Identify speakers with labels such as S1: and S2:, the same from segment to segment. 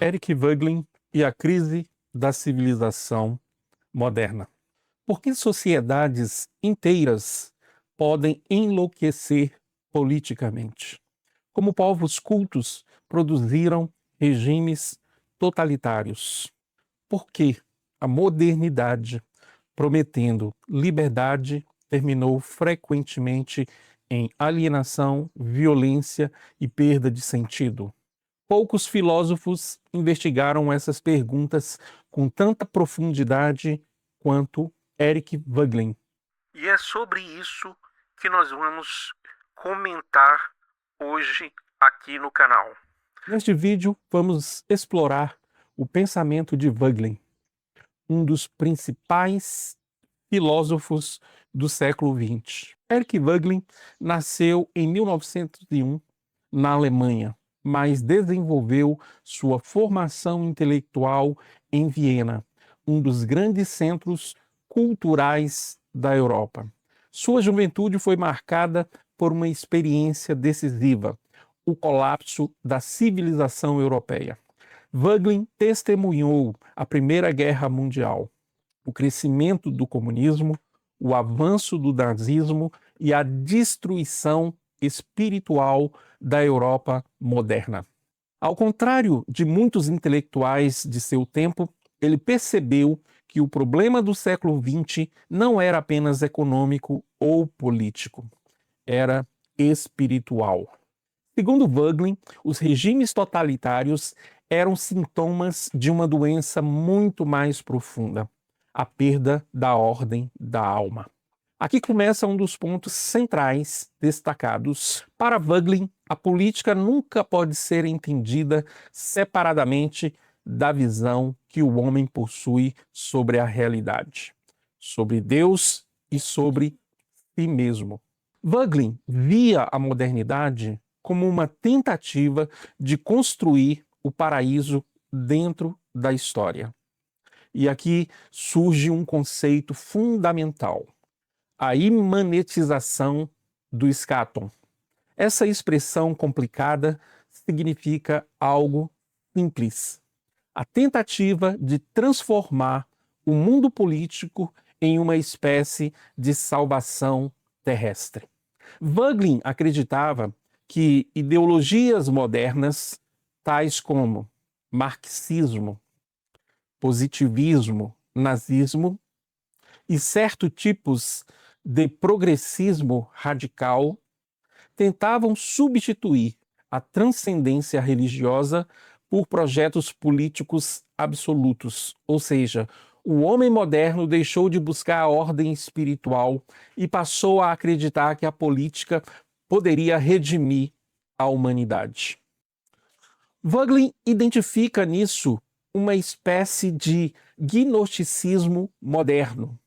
S1: Eric Voegelin e a crise da civilização moderna. Por que sociedades inteiras podem enlouquecer politicamente? Como povos cultos produziram regimes totalitários? Por que a modernidade, prometendo liberdade, terminou frequentemente em alienação, violência e perda de sentido? Poucos filósofos investigaram essas perguntas com tanta profundidade quanto Eric Voegelin. E é sobre isso que nós vamos comentar hoje aqui no canal. Neste vídeo, vamos explorar o pensamento de Voegelin, um dos principais filósofos do século XX. Eric Voegelin nasceu em 1901 na Alemanha, mas desenvolveu sua formação intelectual em Viena, um dos grandes centros culturais da Europa. Sua juventude foi marcada por uma experiência decisiva, o colapso da civilização europeia. Voegelin testemunhou a Primeira Guerra Mundial, o crescimento do comunismo, o avanço do nazismo e a destruição espiritual da Europa moderna. Ao contrário de muitos intelectuais de seu tempo, ele percebeu que o problema do século XX não era apenas econômico ou político, era espiritual. Segundo Voegelin, os regimes totalitários eram sintomas de uma doença muito mais profunda, a perda da ordem da alma. Aqui começa um dos pontos centrais destacados. Para Voegelin, a política nunca pode ser entendida separadamente da visão que o homem possui sobre a realidade, sobre Deus e sobre si mesmo. Voegelin via a modernidade como uma tentativa de construir o paraíso dentro da história. E aqui surge um conceito fundamental: a imanetização do eschaton. Essa expressão complicada significa algo simples: a tentativa de transformar o mundo político em uma espécie de salvação terrestre. Voegelin acreditava que ideologias modernas, tais como marxismo, positivismo, nazismo e certos tipos de progressismo radical, tentavam substituir a transcendência religiosa por projetos políticos absolutos, ou seja, o homem moderno deixou de buscar a ordem espiritual e passou a acreditar que a política poderia redimir a humanidade. Voegelin identifica nisso uma espécie de gnosticismo moderno.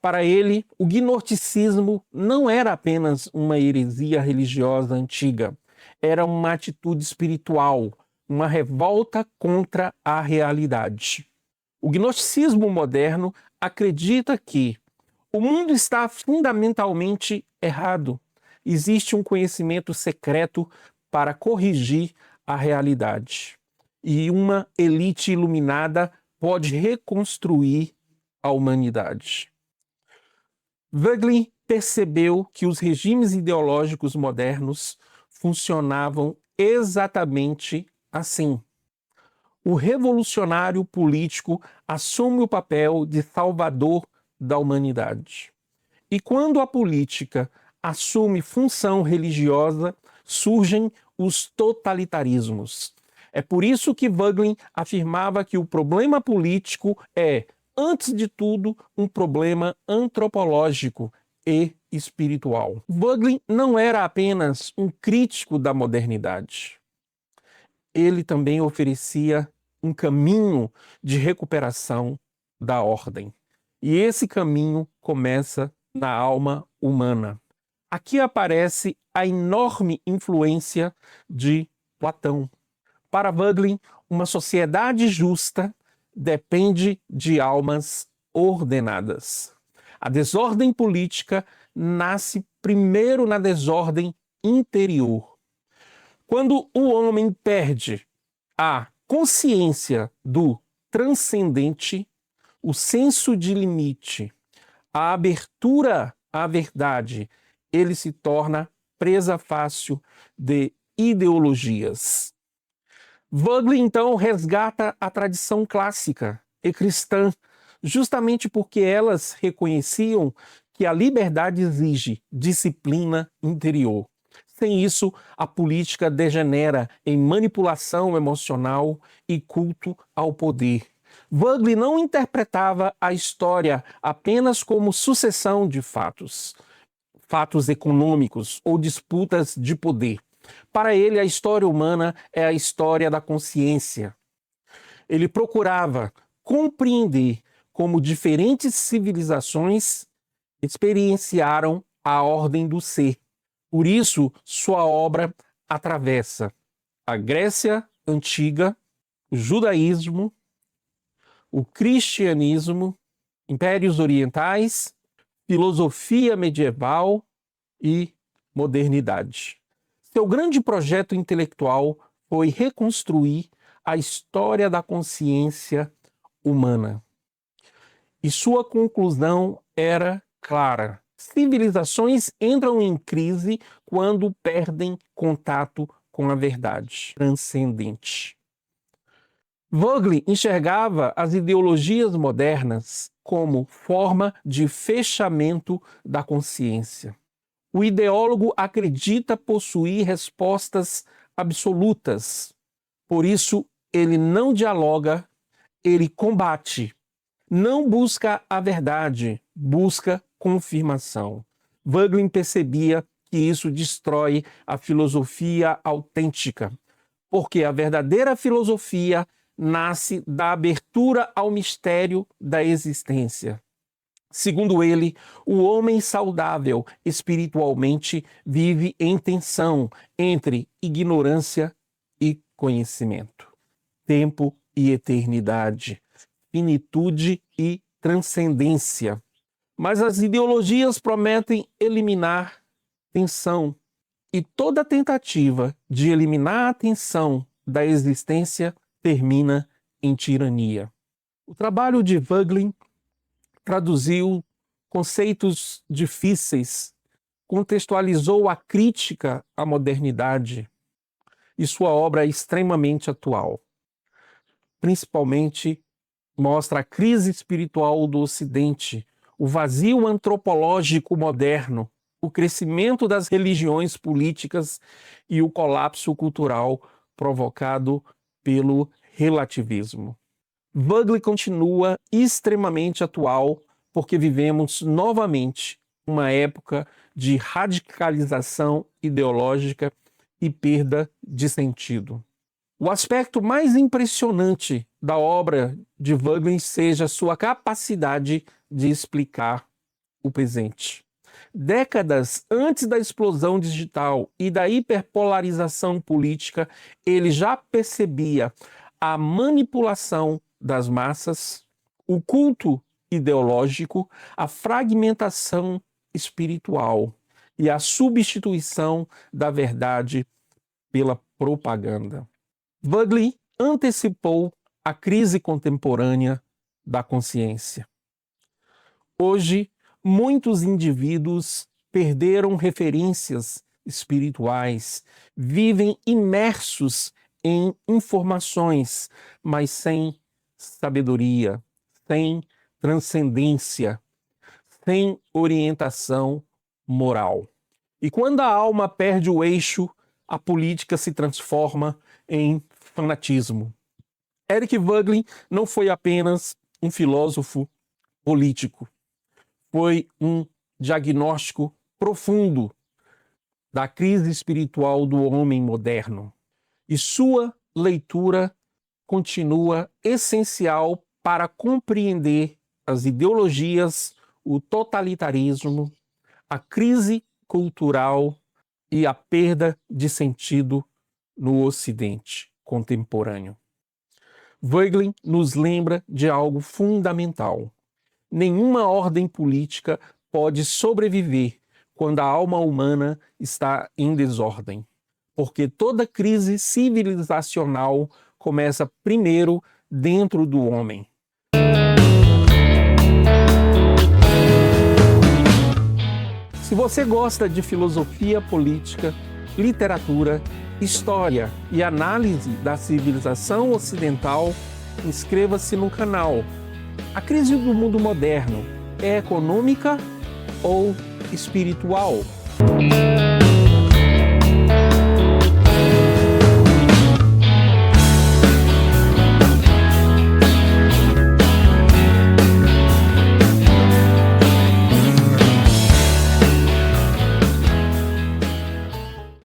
S1: Para ele, o gnosticismo não era apenas uma heresia religiosa antiga, era uma atitude espiritual, uma revolta contra a realidade. O gnosticismo moderno acredita que o mundo está fundamentalmente errado. Existe um conhecimento secreto para corrigir a realidade. E uma elite iluminada pode reconstruir a humanidade. Voegelin percebeu que os regimes ideológicos modernos funcionavam exatamente assim. O revolucionário político assume o papel de salvador da humanidade. E quando a política assume função religiosa, surgem os totalitarismos. É por isso que Voegelin afirmava que o problema político é, antes de tudo, um problema antropológico e espiritual. Voegelin não era apenas um crítico da modernidade. Ele também oferecia um caminho de recuperação da ordem. E esse caminho começa na alma humana. Aqui aparece a enorme influência de Platão. Para Voegelin, uma sociedade justa depende de almas ordenadas. A desordem política nasce primeiro na desordem interior. Quando o homem perde a consciência do transcendente, o senso de limite, a abertura à verdade, ele se torna presa fácil de ideologias. Wögl, então, resgata a tradição clássica e cristã, justamente porque elas reconheciam que a liberdade exige disciplina interior. Sem isso, a política degenera em manipulação emocional e culto ao poder. Wögl não interpretava a história apenas como sucessão de fatos econômicos ou disputas de poder. Para ele, a história humana é a história da consciência. Ele procurava compreender como diferentes civilizações experienciaram a ordem do ser. Por isso, sua obra atravessa a Grécia Antiga, o judaísmo, o cristianismo, impérios orientais, filosofia medieval e modernidade. Seu grande projeto intelectual foi reconstruir a história da consciência humana. E sua conclusão era clara: civilizações entram em crise quando perdem contato com a verdade transcendente. Wögl enxergava as ideologias modernas como forma de fechamento da consciência. O ideólogo acredita possuir respostas absolutas. Por isso, ele não dialoga, ele combate. Não busca a verdade, busca confirmação. Wögl percebia que isso destrói a filosofia autêntica, porque a verdadeira filosofia nasce da abertura ao mistério da existência. Segundo ele, o homem saudável espiritualmente vive em tensão entre ignorância e conhecimento, tempo e eternidade, finitude e transcendência. Mas as ideologias prometem eliminar tensão, e toda tentativa de eliminar a tensão da existência termina em tirania. O trabalho de Wögl traduziu conceitos difíceis, contextualizou a crítica à modernidade, e sua obra é extremamente atual. Principalmente mostra a crise espiritual do Ocidente, o vazio antropológico moderno, o crescimento das religiões políticas e o colapso cultural provocado pelo relativismo. Wögl continua extremamente atual porque vivemos novamente uma época de radicalização ideológica e perda de sentido. O aspecto mais impressionante da obra de Wögl seja sua capacidade de explicar o presente. Décadas antes da explosão digital e da hiperpolarização política, ele já percebia a manipulação das massas, o culto ideológico, a fragmentação espiritual e a substituição da verdade pela propaganda. Wögl antecipou a crise contemporânea da consciência. Hoje, muitos indivíduos perderam referências espirituais, vivem imersos em informações, mas sem sabedoria, sem transcendência, sem orientação moral. E quando a alma perde o eixo, a política se transforma em fanatismo. Eric Wögl não foi apenas um filósofo político, foi um diagnóstico profundo da crise espiritual do homem moderno. E sua leitura continua essencial para compreender as ideologias, o totalitarismo, a crise cultural e a perda de sentido no Ocidente contemporâneo. Wögl nos lembra de algo fundamental. Nenhuma ordem política pode sobreviver quando a alma humana está em desordem, porque toda crise civilizacional começa primeiro dentro do homem. Se você gosta de filosofia política, literatura, história e análise da civilização ocidental, inscreva-se no canal. A crise do mundo moderno é econômica ou espiritual?